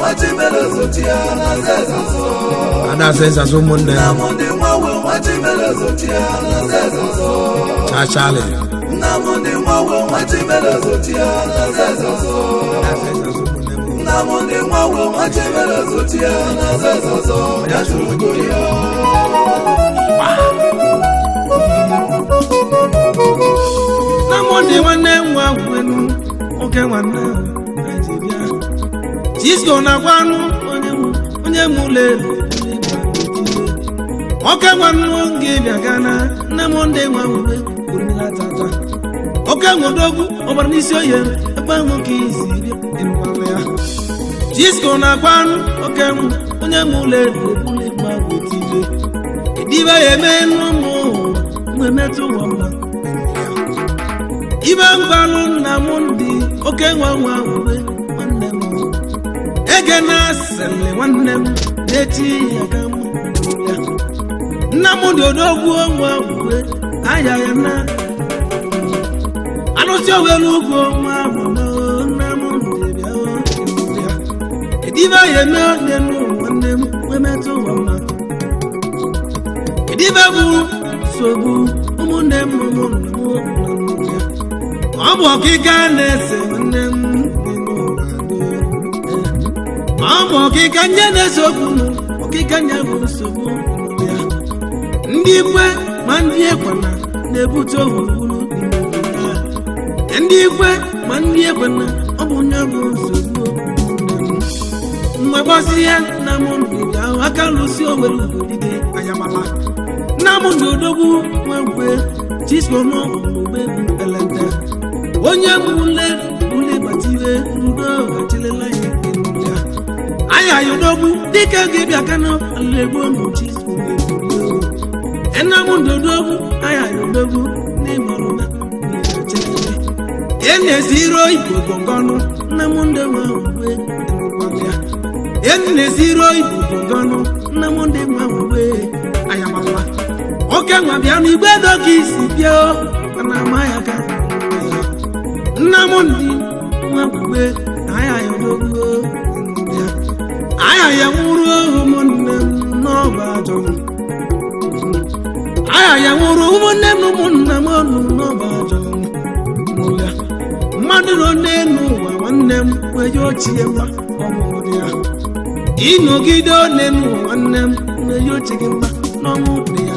Wachimele Zotia, Nazazo. Adazezazo munne. Namonde Mwawe, Wachimele Zotia, Nazazo. Chachale. Namonde Mwawe, Wachimele Zotia, Nazazo. Adazezazo munne. Namonde Mwawe, Wachimele Zotia, Nazazo. Yashurugoya. Namonde wane mwawenu. Oke wane. Nigeria. Cisco na kwanu. Onye mule. Oke wanu nge biagana na monde mwawe kurila tata. Oke ngodogu obarnisi oye ebango kizibia enwalea. Cisco na kwanu oke onye mule bule mwawe tile. Ediba yemenu mo mwemetu wamba. Iba ngbalu na mundi oke wawe wanemu. Ege na sele wanemu neti yakamu. Namundi odogwu onwa uwe ayaya na anusi owelu ugwu onwa amuno namundi bia ediba yeme nenu nwannem wemetu wama ediba bu sobu umunnem umunnem obu okika nese nwannem obu okika nyene sobu okika nyabu sobu ndị ikwe ma ndị ekwana na-ebute owuwuru ndị ikwe ma ndị ekwana ọ bụ onye bụ nsogbu mgbe gbasi ya na mụ ndụdị ahụ aka lụsi owere ugolide ayamala na mụ ndị odogwu nwegwe Cisco n'ogbe elente onye mụle ule batire rudo achilela ya anya ya odogwu dịka gị bịa kana alegbo ụmụ Cisco Enamundo dogu aya dogu ni maruna ene zero ibogongano namunde mawe ene zero ibogongano namunde mawe aya mama oke ngabia ni gbedo kisibio na mayaka namundi mawe aya dogu aya ya muru munne no bajo aya nwuru umunne munna monu no bajo mulia maduro nenu wa wannem wejo chiyewa omudia inogido nenu wannem wejo chigimba no mudia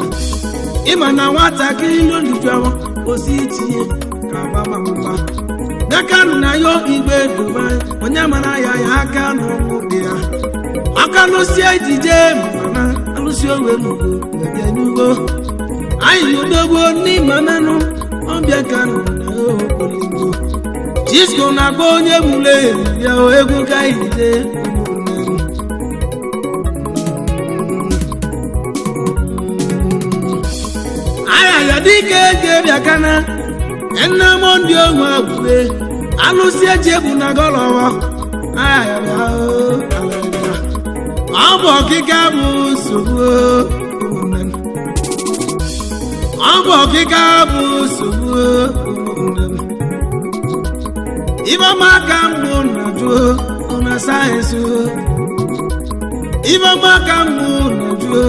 imana wata kilo ndijawa ositie ka mama daka na yo igbe dubai onyamana ya aka no mudia aka no sie dije mana alusi owe mugo ngenugo ayi odogbo ni mananu obia kanu na okolingo Cisco na gbo onye mule ya egwu ka ide aya ya dike ge bia kana enna mondi onwa agbe alusi ejebu na golowo aya ya abo kika bu sugo abo kika bu sugo iba makambu na jo ona science iba makambu na jo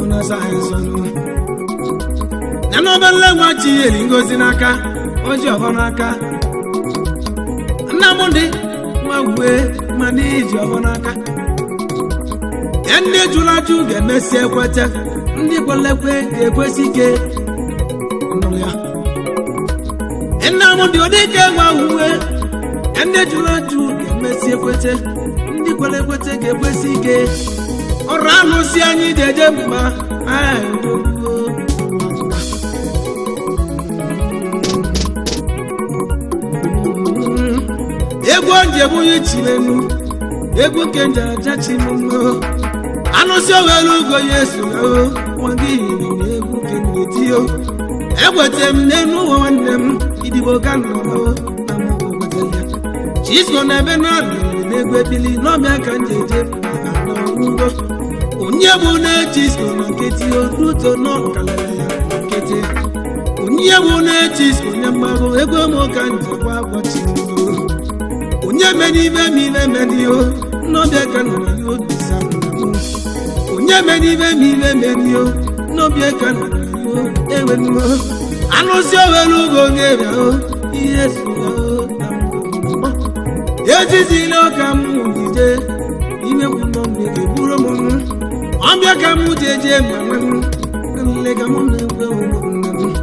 ona science nano bele wachi eri ngozi naka oji obonaka namundi mawe mani ji obonaka ende julaju ge mesi ekwete ndi kwelekwe ekwesike ndoya namundi odike mawe ende julaju ge mesi ekwete ndi kwelekwete ge ekwesike oranu si anyi jeje mma egwu onje bunye chilenu egwu kenja jachinu anusi owelu ugo yesu wangi egwu kenetio egwetem nenu nwannem idibo kanu Cisco na ebe na egwe bili n'ọbịa ka njeje n'ugo onye bụ na Cisco na nketi oduto n'ọkalere ya nketi onye bụ na Cisco onye mmarụ ego m ka njekwa ụbọchị onye meni ibe m ile meni o n'obi aka na ya obi sa onye mere ibe ma ibe merio n'obi aka na ya ewenumo anụsi owere ugo ga-ebia ihe so ejizila ọka m ije imekwu nọ mmiri buru m ọbịa ka m jeje ma nlega m na-egwe ụmụnne m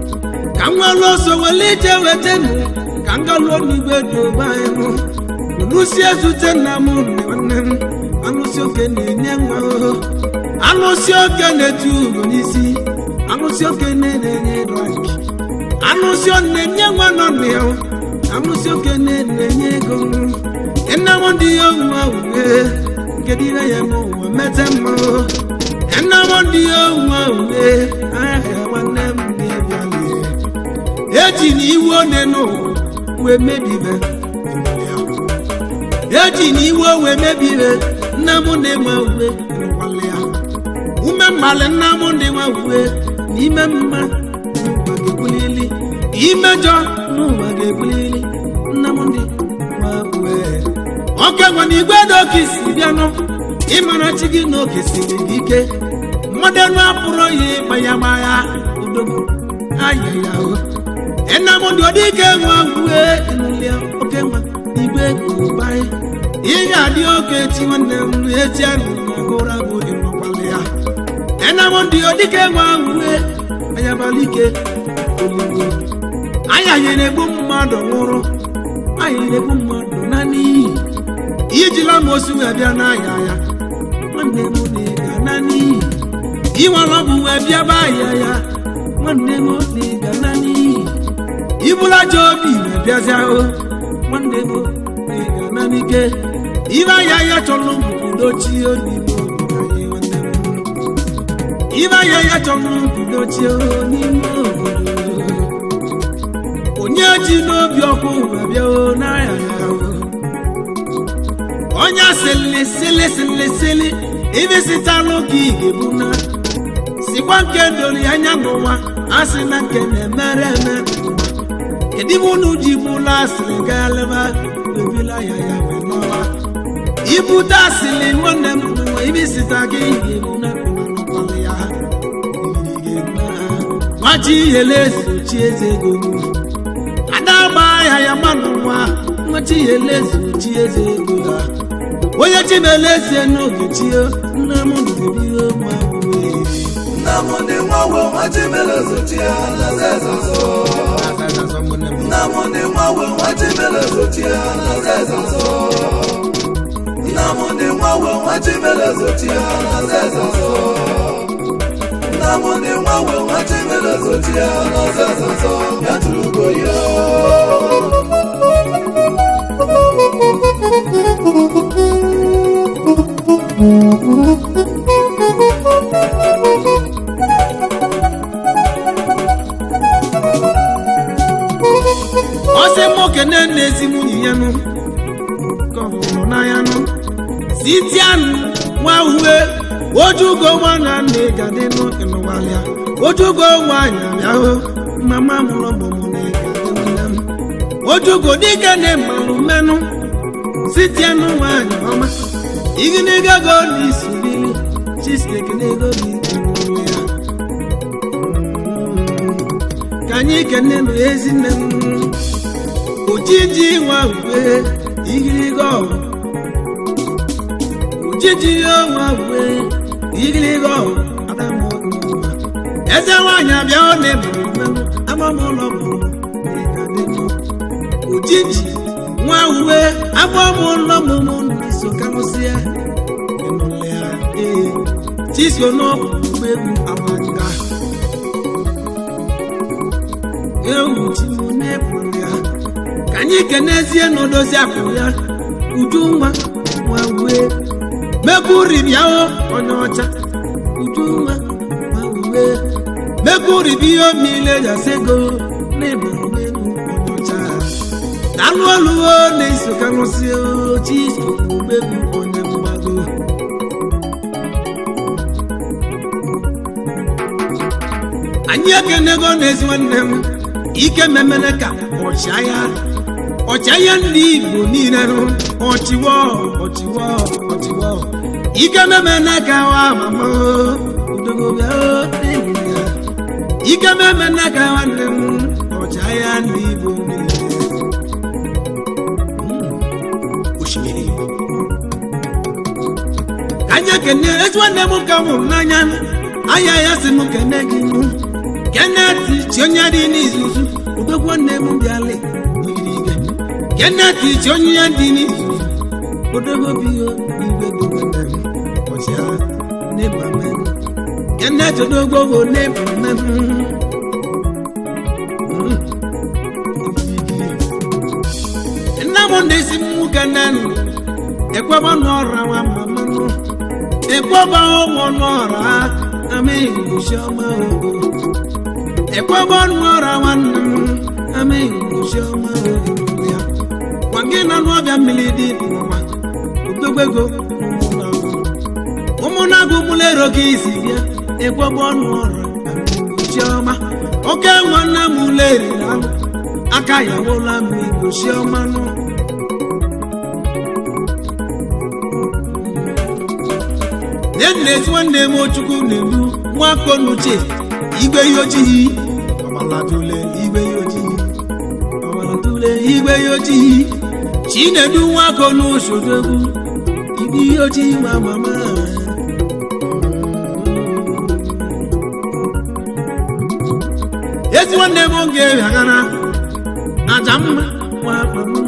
ka m nwere ọsọ were ije wetenụ ka m galuo n'igwe dobe anyị nụsi ezute nna m nwanne m anụsi oke na-enye nwa anụsi oke na-etu uru n'isi anụsi oke na-enye rak anụsi na-enye nwa nọ na ya anụsi oke na-enye ego nna m ndị ya nwa uwe kedu ihe ya m ụwa mete mma nna m ndị ya nwa uwe ahịa nwanne m na-ebịali eji na iwe one n'ụwa wee mebibe eji na iwe wee mebibe nna m na-enwe uwe n'ụkwali ya ume mmalị nna m ndị nwa uwe n'ime mma n'ụwa ga-ebulili imejọ n'ụwa ga-ebulili nna m ndị nwa uwe oke gwa na igwe dị oke isi bịanụ ịmara chi gị na oke siri gị ike mmadụ enu apụrụ ya ịgbanyamagha udogwu aya ya nna m dị ọdịike nwa uwe nle oke nwa igwe gụbanyị ị ga-adị oke echi nwanne m eti anụ na-agụra bụ ịnọkwala ya nna m dị ọdịike nwa uwe anyabalike olugbo anya ya na-egbu mmadụ nwụrụ anya na-egbu mmadụ na n'iyi ijila m osu wee bịa n'ahịa ya nwanne m na-ega na n'iyi inwere ọgwụ wee bịa ba ahịa ya nwanne m na-ega na n'iyi ibula ji obi wee bịazịa o nwanne m na-ega na n'ike ibe ahịa ya chọrọ mbudochie n'ime obodo anyị nwanne m ibe ahịa ya chọrọ mbudochie n'ime obodo onye ji n'obi ọkụ wee bịa o n'ahịa ya onye sịlịsịlịsịlịsịlị ibisitalụ ka ị ga-ebuna sikwa nke doro anya n'ụwa asị na nke na-emere eme kedu ibe unu ji bụla asịrị galeba ebila ya ya wee n'ọwa ibute asịrị nwanne m n'ụwa ibisita gị ga-ebuna n'ụkwalị ya nwachi ihele ezochi eze ego ada gba ahịa ya manụ nwa nwachi ihele ezochi eze ego ya onye chimele eze n'oge chie nna m dịrị nwa uwe nna m ndị nwawe nwa chimele zochie na zezozo nna m ndị nwawe nwa chimele zochie na zezozo nna m ndị nwawe nwa chimele zochie na zezozo nna m ndị nwawe nwa chimele zochie na zezozo ya tụrụgo ya ọsị nwoke na-ezi nwunye ya nụ gọvanọ n'anya nụ sitianụ nwa uwe ojugo nwa na nna ịga dị n'ụwalịa ojugo nwaanyị abịahụ mama mụrụ ọmụmụ na ịga dị nne m ojugo dike na mmanụ mmenụ sitianụ nwaanyị ọma iginigago n'isi bili chistekinego n'ike ya ka anyị kene nụ ezinne m ojiji nwa uwe igirigo ojiji nwa uwe igirigo adamu eze nwanyị abịa ọ na-eburu agbamụlọ bụ ojiji nwa uwe agbamụlọ mụmụ n'iso kamụsịa chisko n'ọgwụ egwu amanga ewu chimu na-eburu ya ka anyị kenezie n'odozi akụ ya uju nwa nwa uwe mekuribịao onye ọcha uju nwa nwa uwe mekuribio mile jasego n'eburu egwu onye ọcha dalụ oluo na-eso kamụsị chisko egwu onye mgbago anyị ekenego n'ezi nwanne m ike memene ka ọchịagha ọcha ya ndị Igbo niile nụ ọchịwọ ike meme n'aka wa mama odogobịa ike meme n'aka nwanne m ọcha ya ndị Igbo niile osimiri anya kene etu nwanne m ka mụrụ n'anya anya ya si m kene gị Kenneth chi onye dị n'izuzu odogwu nwanne m bịala Kenneth chi onye ya dị n'izuzu odogwu biyo igwe gowene ọcha n'ịba mem Kenneth odogwu go n'ịba mem nna m ndị si m kenen ekweba n'ọra nwa mama m ekweba ọnwụ n'ọra ameghị usiọma ogo ekweba n'ọra nwanne m ameghị usiọma ogo ya kwa gị na n'ọbịa mmiri dị n'ụwa ogbegwego ụmụnagụ mụlero gị isi bịa ekweba n'ọra usiọma oke nwanne m leri alụ aka ya wụla mmiri usiọma nụ Nezi nwanne m Chukwu na-elu nwakọ n'uche igwe ihe ojii ọbalatule igwe ihe ojii Chinedu nwakọ n'usodogwu igwe ihe ojii ma mama ezi nwanne m oge ghagara aja mma nwa mama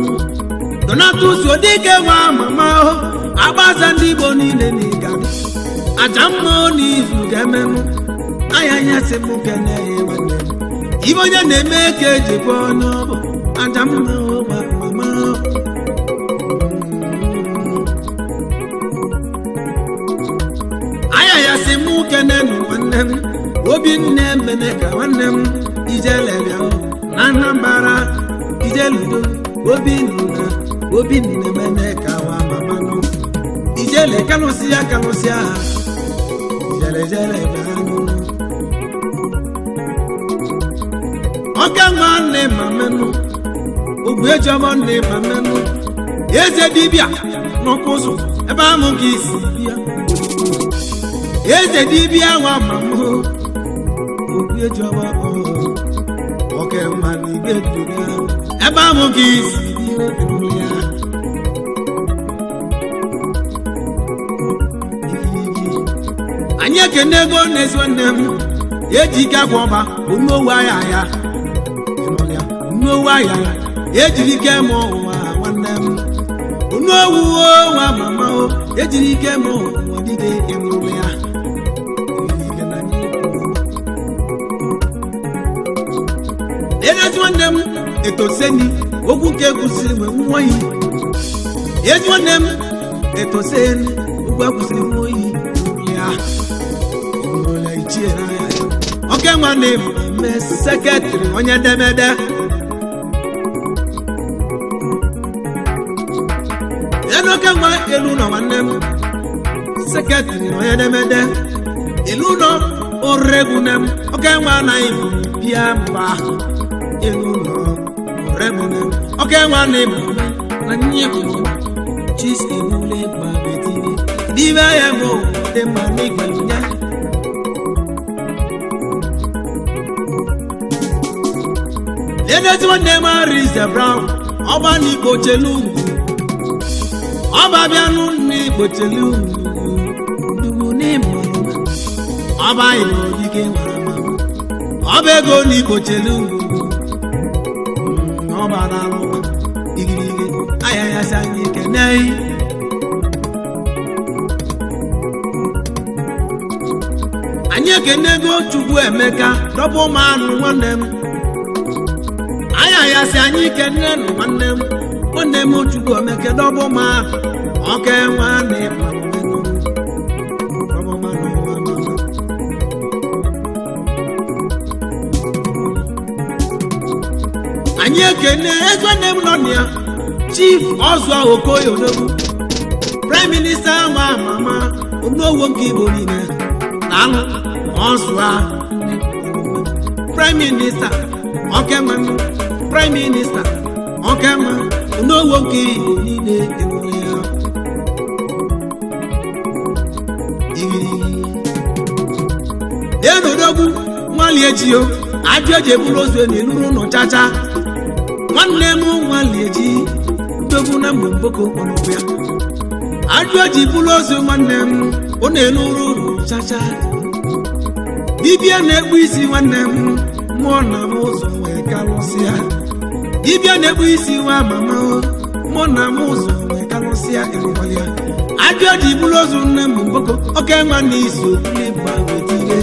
Donatus Odike nwa mama agbaza ndị Igbo niile n'ịgadi aja mmụọ n'izu ga-emenụ anya anya si m kene ya nwanne m ibe onye na-eme ka eji gwa onye ọ bụ aja mmụọ mama anya ya si m kene nụ nwanne m Obinna emene ka nwanne m ijelebịa na Anambra ijeludo Obinna emene ka wa mama nụ ijele kalụsịa jere ọka nwanne mamenu ogbu ejọmọ nne mamenu eze dibịa n'ọkụzụ ebe amụ gị isi bịa eze dibịa nwa mamụ ogbu ejọmọ oke mmanụ igbe dibịa ebe amụ gị isi bịa anyị ekene ego n'ezi nwanne m eji ike agwa ọba onowu ahịa ya onowu ahịa ejiri ike mụ ụwa nwanne m onowu nwa mama o ejiri ike mụ ụwa dịde ịmụrụ ya ezi nwanne m etoseni okwu nke kwụsịrị mgbe nwa oyi ezi nwanne m etoseni okwu akwụsịrị nwa oyi ya oke nwanne m eme sekretịrị onye edemede enoke nwa elu ụlọ nwanne m sekretịrị onye edemede elu ụlọ oregwu nne m oke nwa anaghị bịa mba elu ụlọ oregwu nne m oke nwanne m na nye bụ chiski n'ụlọ ịgba betiri dibe ya bụ dị mma n'ịgbalị ya Enezi nwanne m Arinze Brown ọba n'Igbo chelu ọba bịanụ n'Igbo chelu ndugbu n'ịmụ ọba Igbo dike ọba ego n'Igbo chelu ọba na-alụ igirigi anya ya si anyị kene anyị ekenego Chukwu Emeka dọbụ ụmụanụ nwanne m anya ya si anyị kene nụ nwanne m Chukwu Emeka dọbụ ụmụanụ ọka nwanne anyị ekene ego nne m nọ na ya Chief Ozua Okoye Odogwu Prime Minister nwa mama onowo nke Igbo niile na alụ Ozua Prime Minister Prime Minister oke mma n'owo nke Igbo niile enwere ya enodogwu nwali ejio ajụ eji eburu ozu n'eluru ụlọ chacha nwanne m nwali eji ndogwu na mgbe mboko ọnọbụ ya ajụ eji buru ozu nwanne m ọ na-eluru ụlọ chacha dibịa na-ekpu isi nwanne m mụọ na m ụzọ wee karụsịa dibịa na-ekpu isi nwa mama mụọ na m ụzọ wee karụsịa ịrụkwalịa ajụ eji buru ozu nne m mboko oke nwa na iso n'ịgba wetire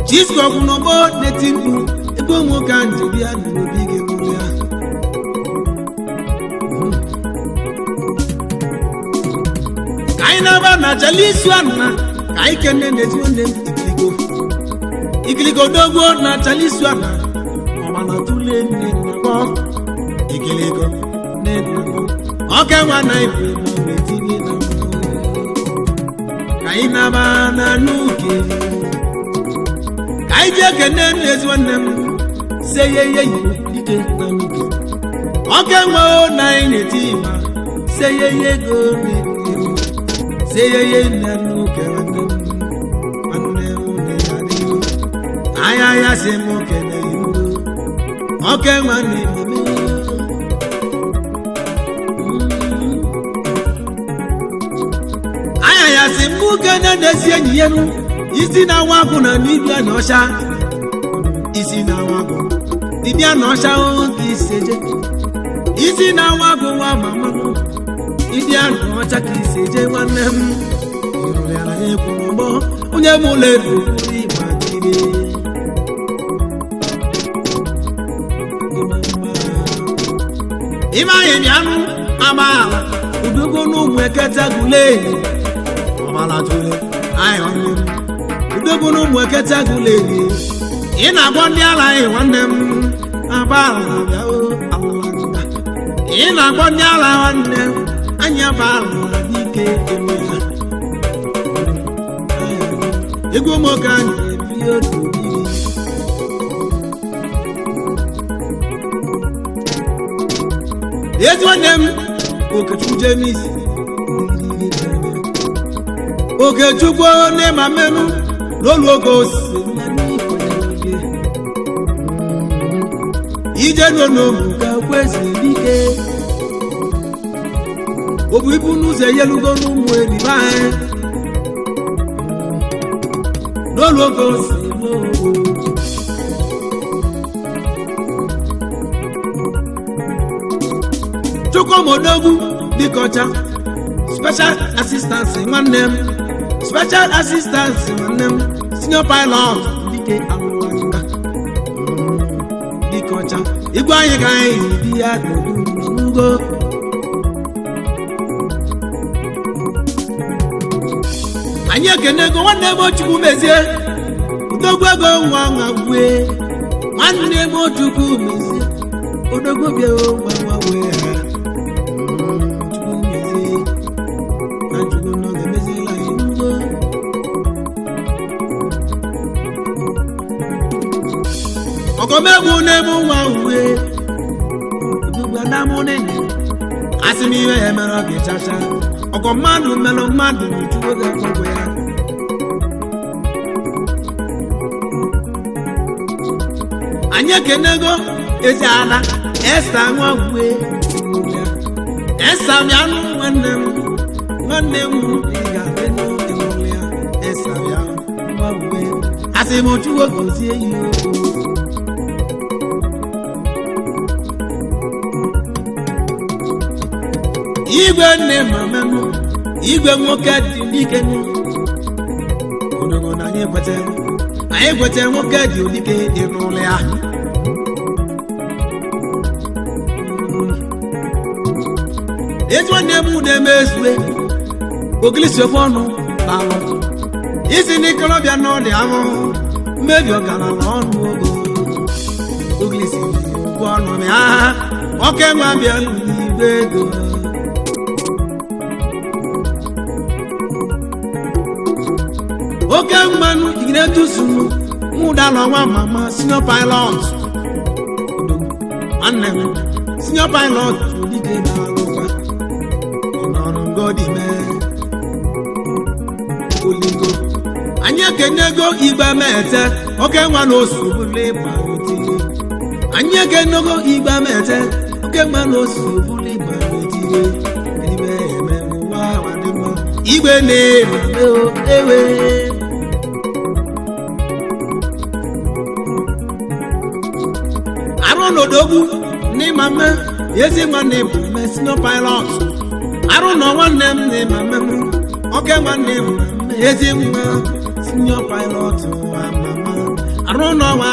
Chisco ọgwụ n'ọgbọ na-eti mkpu ebe nwoke a njebi ya nụrụ obi ga-eburu ya ka anyị na-aba na jali isu anụna ka anyị kene n'ezi nwanne m ikiligo dogwo na jali isu ana ọmana tụle nne nnakọ ikiligo nne nnakọ ọka nwa na ife ma wetiri na ka anyị na-aba na n'uke anyị ji ekene n'ezi nwanne m se ye dike na n'uke oke nwa na anyị na-eti ma se ye ego se ye na n'uke nwanne m na-adịghị anya ya si m kene iwu oke nwa na-eme anya ya si m kene na-esi enyi ya nụ isi na-awa agụ na dibịa na ọcha isi na-awa agụ dibịa na ọcha oge iseje isi na-awa agụ nwa mama dibịa na ọcha ka iseje nwanne m onye m ụlọ elu ịgba dịrị ime anyị bịanụ amaala udogo n'ụmụ eketa gụleeli ọmala tụle anyị ọnụ udogo n'ụmụ eketa gụleeli ị na-agbọ ndị ala anyị nwanne m abaala bịa alụla ị na-agbọ ndị ala nwanne m anyị abaala dike enwe ya ego ụmụka anyị ebi otu ezi nwanne m Okechukwu James Okechukwu n'ịma mmenụ n'olu oge osisi ije n'onomu ka kwezi dike obu ibu n'ụzọ eyelugo n'ụmụ eribe anyị n'olu oge osisi Chukwumodogwu dịkọcha special assistance nwanne m special assistance nwanne m senior pilot dike alụlaka dịkọcha igwe anyị ka anyị bi ya n'ugo anyị ekenego nwanne m Chukwu mezie udogwu ego nwa nwa gwue nwanne m Chukwu mezie odogwu bịa nwa nwa wee ha ọgọmegwu na-emu nwa uwe dugbadamụnị asị m ihe ya mere ọ ga-echacha ọgọ mmadụ melụ mmadụ n'ujuo ga-akpọgwụ ya anyị ekenego ezi ala Esta nwa uwe Esta bịanụ nwanne m ị ga-adị n'ụlọ ya Esta bịa nwa uwe asị m ojuo gozie ya igwe nne mamenụ igwe nwoke dị n'ike odogo na anyị kwete nwoke dị n'ike dị n'ụlọ ya etu nne m na-eme ezue ogilisi ofe ọnụ balụ isi n'ikolobịa n'ọdị ahụhụ mmebi ọgarala ọnụ ogo ogilisi ụgwọ ọnụ ya oke nwa bịa n'igwe ego oke mmanụ iretusunu nwụdala nwa mama senior pilot nwanne m senior pilot dike na-alụkwa ọnọrọ ngodi mee olingo anyị ekenego igbe mete oke nwa na osobule baroti anyị ekenego igbe mete oke nwa na osobule baroti ibe eme ụwa wadịmọ igbe na-eme ewe aronodogwu n'ịmame ezi nwanne bụ senior pilot arụ nọ nwanne m n'ịmame m oke nwanne m ezi nwa senior pilot amama arụ nọ nwa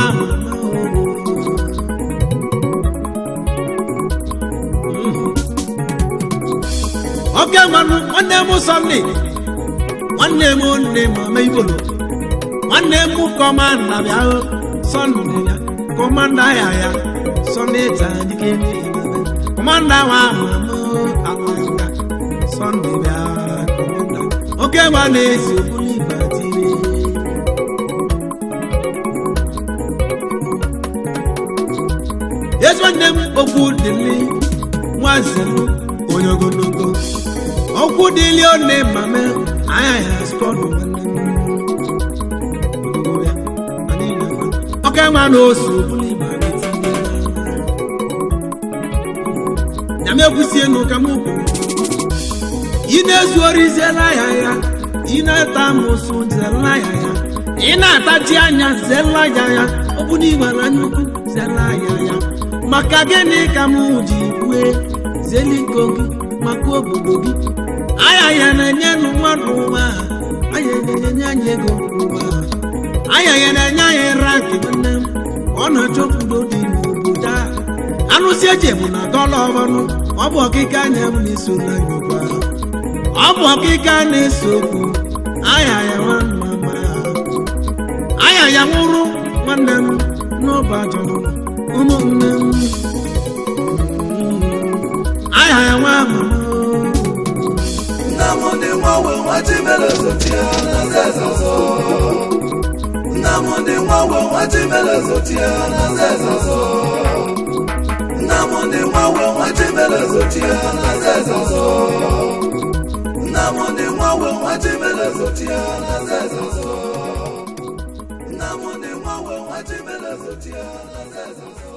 oke nwanne m Sunday nwanne m nne mama Ibolo nwanne m kọmanda bịa Sunday ya kọmanda ya Sunday tajike kọmanda wa amanda Sunday bịa kọmanda oke nwanne esi obuli batire yesu nwanne m okwu dịlị nwazelu onye ogologo okwu dịlị one mame anya ya skọdụ oke nwanne osi obuli ekwusienu ka m kwuru ị na-ezu ori zela ya ị na-ata amụsụ zela ya ị na-ataji anya zela ya ọ bụ n'igwe na nnukwu zela ya maka gịnị ka m ji kwue zeliko gị maka obodo gị anya ya na-enye mmadụ ụwa anya na-enye anyị ego ụwa anya ya na-enye anyị ranki nne m ọ na-achọpụdo dị n'obodo a anụsi eji bụ na dọla ọmanụ ọ bụ ọkịka anya m na-eso n'anyụkwa ọ bụ ọkịka na-eso okwu aya ya nwanne aya ya nwụrụ nwanne m n'ụbọchị ụmụnne m aya ya nwa ahụ nna m ndị nwawe nwachimere zotia na zezazo nna m ndị nwawe nwachimere zotia na zezazo Namone mwawe wachimele zotia na zezazo Namone mwawe wachimele zotia na zezazo Namone mwawe wachimele zotia na zezazo